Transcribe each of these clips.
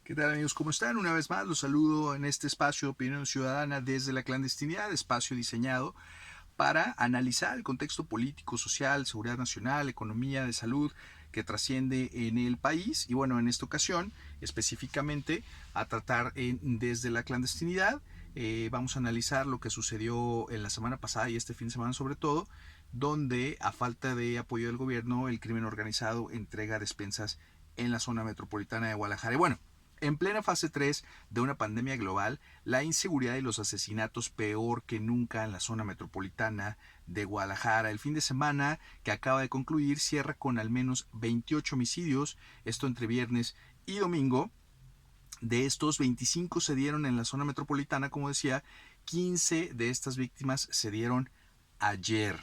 ¿Qué tal amigos? ¿Cómo están? Una vez más los saludo en este espacio de opinión ciudadana desde la clandestinidad, espacio diseñado para analizar el contexto político, social, seguridad nacional, economía, de salud que trasciende en el país y bueno, en esta ocasión específicamente a tratar desde la clandestinidad. Vamos a analizar lo que sucedió en la semana pasada y este fin de semana sobre todo, donde a falta de apoyo del gobierno el crimen organizado entrega despensas en la zona metropolitana de Guadalajara. Y bueno, en plena fase 3 de una pandemia global, la inseguridad y los asesinatos peor que nunca en la zona metropolitana de Guadalajara. El fin de semana que acaba de concluir cierra con al menos 28 homicidios, esto entre viernes y domingo. De estos, 25 se dieron en la zona metropolitana, como decía, 15 de estas víctimas se dieron ayer.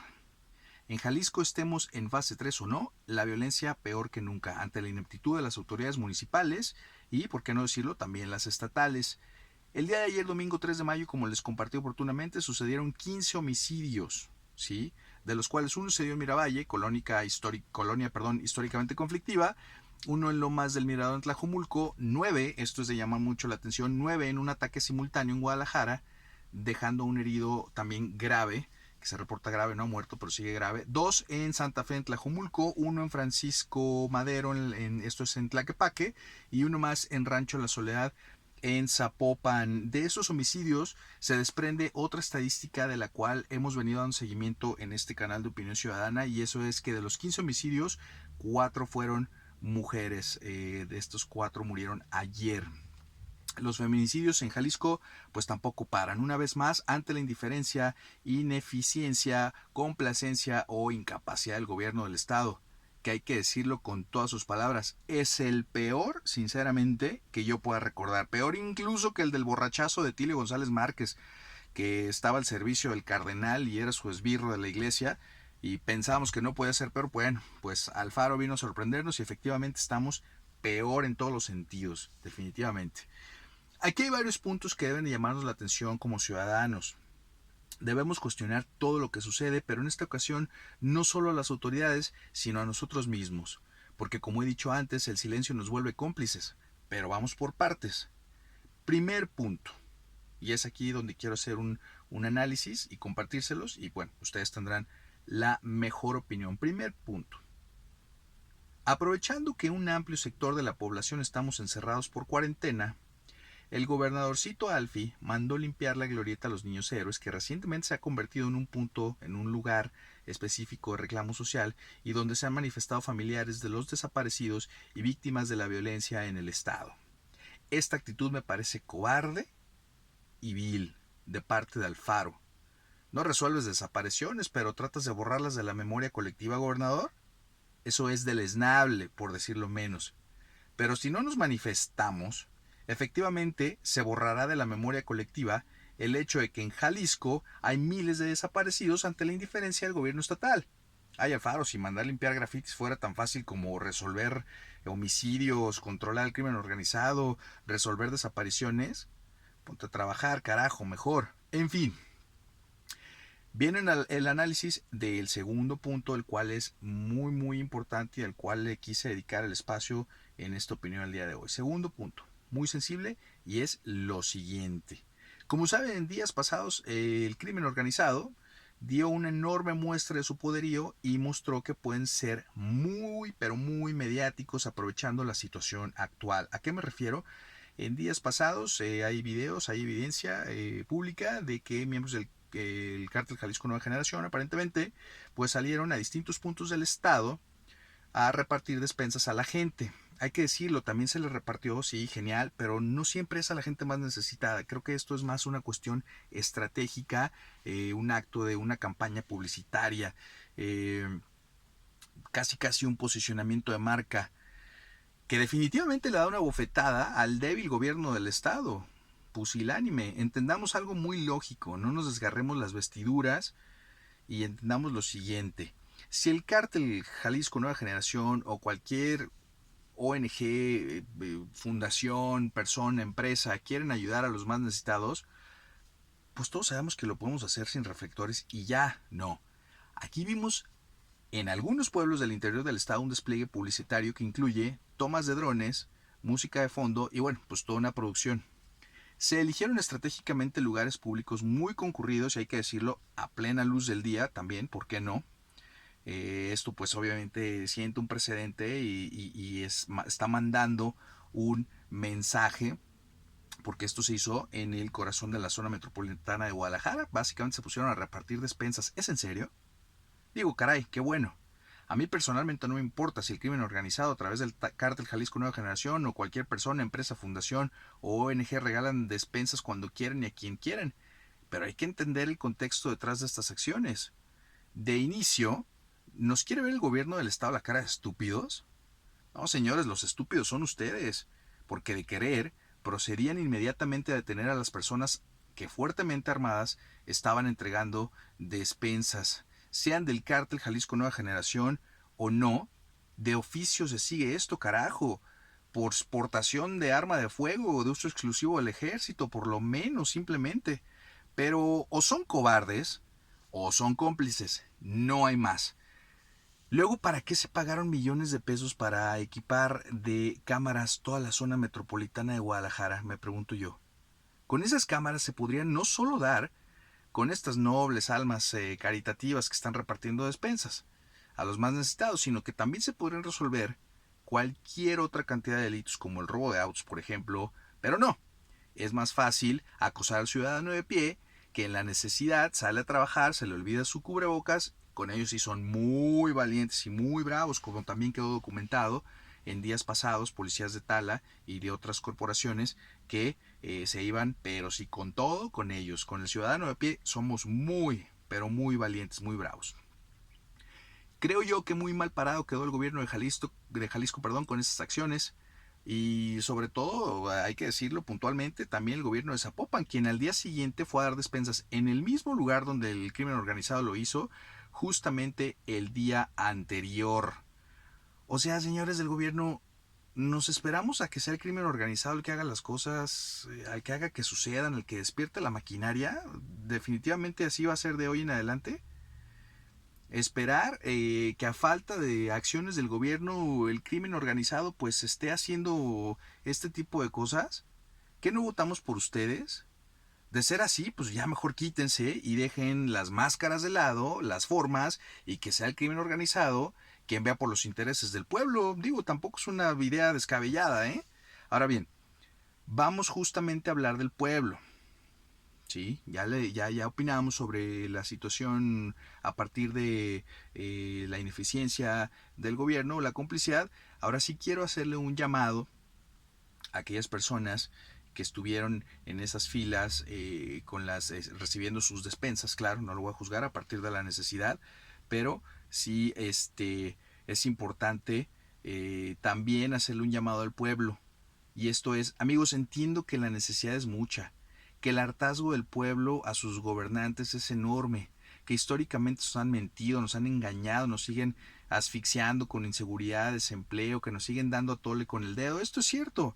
En Jalisco, estemos en fase 3 o no, la violencia peor que nunca ante la ineptitud de las autoridades municipales y, por qué no decirlo, también las estatales. El día de ayer, domingo 3 de mayo, como les compartí oportunamente, sucedieron 15 homicidios, ¿sí? De los cuales uno se dio en Miravalle, históricamente conflictiva, uno en Lomas del Mirador en Tlajomulco, 9, esto es de llamar mucho la atención, 9 en un ataque simultáneo en Guadalajara, dejando un herido también grave, que se reporta grave, no muerto, pero sigue grave. 2 en Santa Fe, en Tlajomulco, uno en Francisco Madero, esto es en Tlaquepaque, y uno más en Rancho La Soledad, en Zapopan. De esos homicidios se desprende otra estadística de la cual hemos venido dando seguimiento en este canal de Opinión Ciudadana, y eso es que de los 15 homicidios, 4 fueron mujeres. De estos 4 murieron ayer. Los feminicidios en Jalisco pues tampoco paran. Una vez más, ante la indiferencia, ineficiencia, complacencia o incapacidad del gobierno del estado, que hay que decirlo con todas sus palabras, es el peor, sinceramente, que yo pueda recordar. Peor incluso que el del borrachazo de Tilio González Márquez, que estaba al servicio del cardenal y era su esbirro de la iglesia, y pensábamos que no podía ser peor. Bueno, pues Alfaro vino a sorprendernos y efectivamente estamos peor en todos los sentidos, definitivamente. Aquí hay varios puntos que deben llamarnos la atención como ciudadanos. Debemos cuestionar todo lo que sucede, pero en esta ocasión no solo a las autoridades, sino a nosotros mismos. Porque como he dicho antes, el silencio nos vuelve cómplices. Pero vamos por partes. Primer punto. Y es aquí donde quiero hacer un análisis y compartírselos. Y bueno, ustedes tendrán la mejor opinión. Primer punto. Aprovechando que un amplio sector de la población estamos encerrados por cuarentena, el gobernadorcito Alfie mandó limpiar la glorieta a los niños héroes, que recientemente se ha convertido en un punto, en un lugar específico de reclamo social y donde se han manifestado familiares de los desaparecidos y víctimas de la violencia en el estado. Esta actitud me parece cobarde y vil de parte de Alfaro. No resuelves desapariciones, pero tratas de borrarlas de la memoria colectiva, gobernador. Eso es deleznable, por decirlo menos. Pero si no nos manifestamos, efectivamente se borrará de la memoria colectiva el hecho de que en Jalisco hay miles de desaparecidos ante la indiferencia del gobierno estatal. Ay, Alfaro, si mandar limpiar grafitis fuera tan fácil como resolver homicidios, controlar el crimen organizado, resolver desapariciones, ponte a trabajar, carajo, mejor. En fin, viene el análisis del segundo punto, el cual es muy importante y al cual le quise dedicar el espacio en esta opinión el día de hoy. Segundo punto, muy sensible, y es lo siguiente. Como saben, en días pasados el crimen organizado dio una enorme muestra de su poderío y mostró que pueden ser pero muy mediáticos aprovechando la situación actual. ¿A qué me refiero? En días pasados hay videos, hay evidencia pública de que miembros del el cártel Jalisco Nueva Generación aparentemente pues salieron a distintos puntos del estado a repartir despensas a la gente. Hay que decirlo, también se les repartió, sí, genial, pero no siempre es a la gente más necesitada. Creo que esto es más una cuestión estratégica, un acto de una campaña publicitaria, casi un posicionamiento de marca, que definitivamente le da una bofetada al débil gobierno del estado. Pusilánime, entendamos algo muy lógico, no nos desgarremos las vestiduras y entendamos lo siguiente. Si el cártel Jalisco Nueva Generación o cualquier ONG, fundación, persona, empresa quieren ayudar a los más necesitados, pues todos sabemos que lo podemos hacer sin reflectores y ya no. Aquí vimos en algunos pueblos del interior del estado un despliegue publicitario que incluye tomas de drones, música de fondo y bueno, pues toda una producción. Se eligieron estratégicamente lugares públicos muy concurridos y hay que decirlo a plena luz del día también, ¿por qué no? Esto pues obviamente siente un precedente está mandando un mensaje porque esto se hizo en el corazón de la zona metropolitana de Guadalajara. Básicamente se pusieron a repartir despensas. ¿Es en serio? Digo, caray, qué bueno. A mí personalmente no me importa si el crimen organizado a través del cártel Jalisco Nueva Generación o cualquier persona, empresa, fundación o ONG regalan despensas cuando quieren y a quien quieren. Pero hay que entender el contexto detrás de estas acciones. De inicio, ¿nos quiere ver el gobierno del estado la cara de estúpidos? No, señores, los estúpidos son ustedes, porque de querer procedían inmediatamente a detener a las personas que fuertemente armadas estaban entregando despensas, sean del cártel Jalisco Nueva Generación o no. De oficio se sigue esto, carajo, por exportación de arma de fuego o de uso exclusivo del ejército, por lo menos, simplemente. Pero o son cobardes o son cómplices, no hay más. Luego, ¿para qué se pagaron millones de pesos para equipar de cámaras toda la zona metropolitana de Guadalajara? Me pregunto yo. Con esas cámaras se podrían no solo dar con estas nobles almas caritativas que están repartiendo despensas a los más necesitados, sino que también se podrían resolver cualquier otra cantidad de delitos como el robo de autos, por ejemplo, pero no. Es más fácil acosar al ciudadano de pie que en la necesidad sale a trabajar, se le olvida su cubrebocas. Con ellos sí son muy valientes y muy bravos, como también quedó documentado en días pasados, policías de Tala y de otras corporaciones que se iban, pero sí con todo, con ellos. Con el ciudadano de pie somos muy, pero muy valientes, muy bravos. Creo yo que muy mal parado quedó el gobierno de Jalisco, con esas acciones. Y sobre todo, hay que decirlo puntualmente, también el gobierno de Zapopan, quien al día siguiente fue a dar despensas en el mismo lugar donde el crimen organizado lo hizo, justamente el día anterior. O sea, señores del gobierno, nos esperamos a que sea el crimen organizado el que haga las cosas, al que haga que sucedan, el que despierte la maquinaria. Definitivamente así va a ser de hoy en adelante. Esperar que a falta de acciones del gobierno el crimen organizado pues esté haciendo este tipo de cosas. ¿Qué no votamos por ustedes? De ser así, pues ya mejor quítense y dejen las máscaras de lado, las formas, y que sea el crimen organizado quien vea por los intereses del pueblo. Digo, tampoco es una idea descabellada, ¿eh? Ahora bien, vamos justamente a hablar del pueblo. Sí, ya opinamos sobre la situación a partir de la ineficiencia del gobierno, la complicidad. Ahora sí quiero hacerle un llamado a aquellas personas que estuvieron en esas filas recibiendo sus despensas. Claro, no lo voy a juzgar a partir de la necesidad, pero sí es importante también hacerle un llamado al pueblo. Y esto es, amigos, entiendo que la necesidad es mucha, que el hartazgo del pueblo a sus gobernantes es enorme, que históricamente nos han mentido, nos han engañado, nos siguen asfixiando con inseguridad, desempleo, que nos siguen dando a tole con el dedo. Esto es cierto,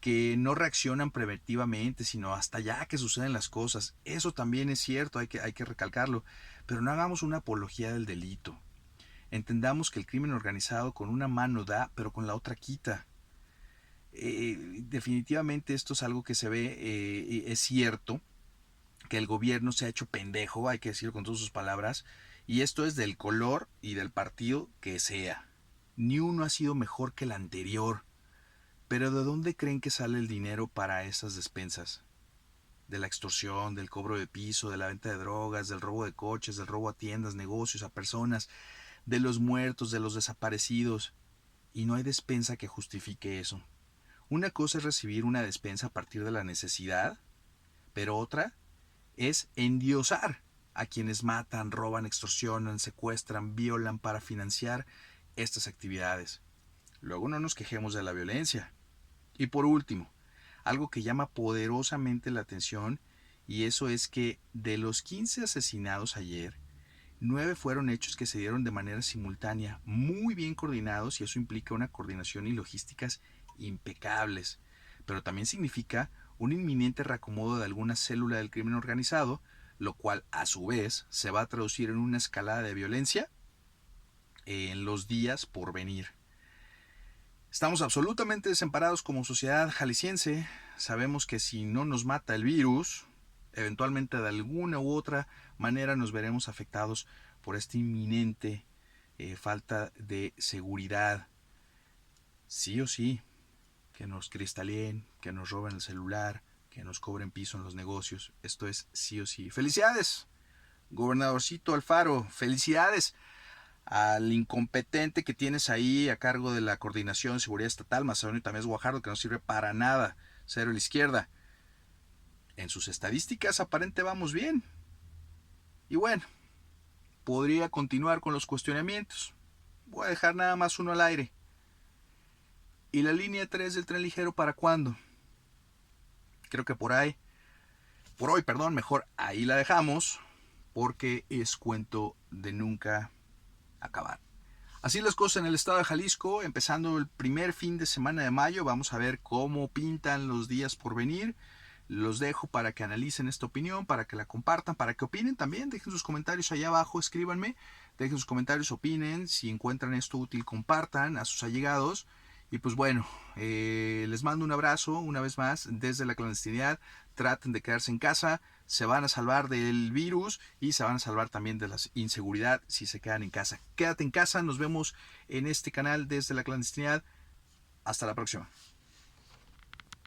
que no reaccionan preventivamente, sino hasta ya que suceden las cosas. Eso también es cierto, hay que recalcarlo, pero no hagamos una apología del delito. Entendamos que el crimen organizado con una mano da, pero con la otra quita. Definitivamente esto es algo que se ve, es cierto que el gobierno se ha hecho pendejo, hay que decirlo con todas sus palabras, y esto es del color y del partido que sea. Ni uno ha sido mejor que el anterior. Pero ¿de dónde creen que sale el dinero para esas despensas? De la extorsión, del cobro de piso, de la venta de drogas, del robo de coches, del robo a tiendas, negocios, a personas, de los muertos, de los desaparecidos. Y no hay despensa que justifique eso. Una cosa es recibir una despensa a partir de la necesidad, pero otra es endiosar a quienes matan, roban, extorsionan, secuestran, violan para financiar estas actividades. Luego no nos quejemos de la violencia. Y por último, algo que llama poderosamente la atención, y eso es que de los 15 asesinados ayer, 9 fueron hechos que se dieron de manera simultánea, muy bien coordinados, y eso implica una coordinación y logísticas impecables. Pero también significa un inminente reacomodo de alguna célula del crimen organizado, lo cual a su vez se va a traducir en una escalada de violencia en los días por venir. Estamos absolutamente desamparados como sociedad jalisciense. Sabemos que si no nos mata el virus, eventualmente de alguna u otra manera nos veremos afectados por esta inminente falta de seguridad. Sí o sí, que nos cristaleen, que nos roben el celular, que nos cobren piso en los negocios. Esto es sí o sí. ¡Felicidades, gobernadorcito Alfaro! ¡Felicidades al incompetente que tienes ahí a cargo de la Coordinación de Seguridad Estatal, Macedonio Tamés Guajardo, que no sirve para nada, cero a la izquierda! En sus estadísticas aparente vamos bien. Y bueno, podría continuar con los cuestionamientos. Voy a dejar nada más uno al aire. ¿Y la línea 3 del tren ligero para cuándo? Creo que por hoy, mejor ahí la dejamos, porque es cuento de nunca acabar. Así las cosas en el estado de Jalisco, empezando el primer fin de semana de mayo. Vamos a ver cómo pintan los días por venir. Los dejo para que analicen esta opinión, para que la compartan, para que opinen también. Dejen sus comentarios allá abajo, escríbanme, dejen sus comentarios, opinen. Si encuentran esto útil, compartan a sus allegados. Y pues bueno, les mando un abrazo una vez más desde la clandestinidad. Traten de quedarse en casa, se van a salvar del virus y se van a salvar también de la inseguridad si se quedan en casa. Quédate en casa, nos vemos en este canal desde la clandestinidad. Hasta la próxima.